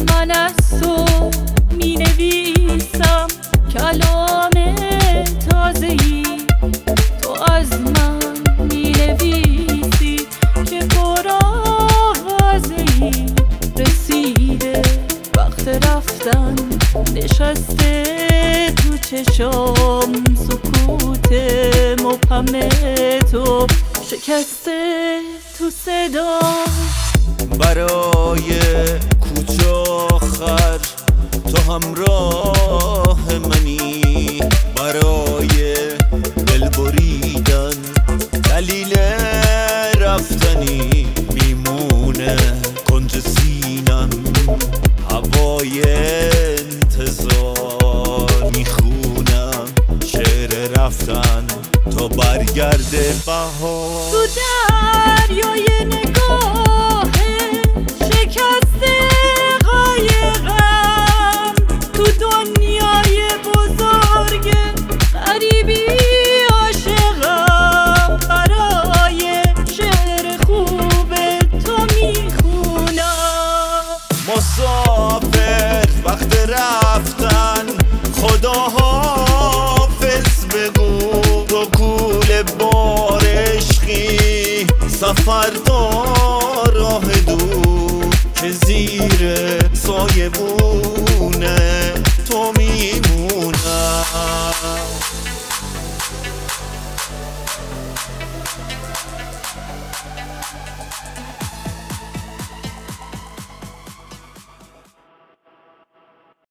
من از تو می نویسم کلام تازه‌ای، تو از من می نویسی که پرآوازه‌ای. رسیده وقت رفتن، نشسته تو چشام سکوت مبهم تو، شکسته تو صدا. برای کوچه آخر تو همراه منی، برای دل بریدن دلیل رفتنی. میمونه کنج سینم هوای انتظار، میخونم شعر رفتن تا برگرده بهار. تو دریای نگاه شکسته قایقم، تو دنیای بزرگ غریبی عاشقم. برای شعر خوب تو میخونم. مسافر وقت رفتن خدا حافظ بگو، تو کوله بار عشقی سفر دار راه دور که زیر سایه بود.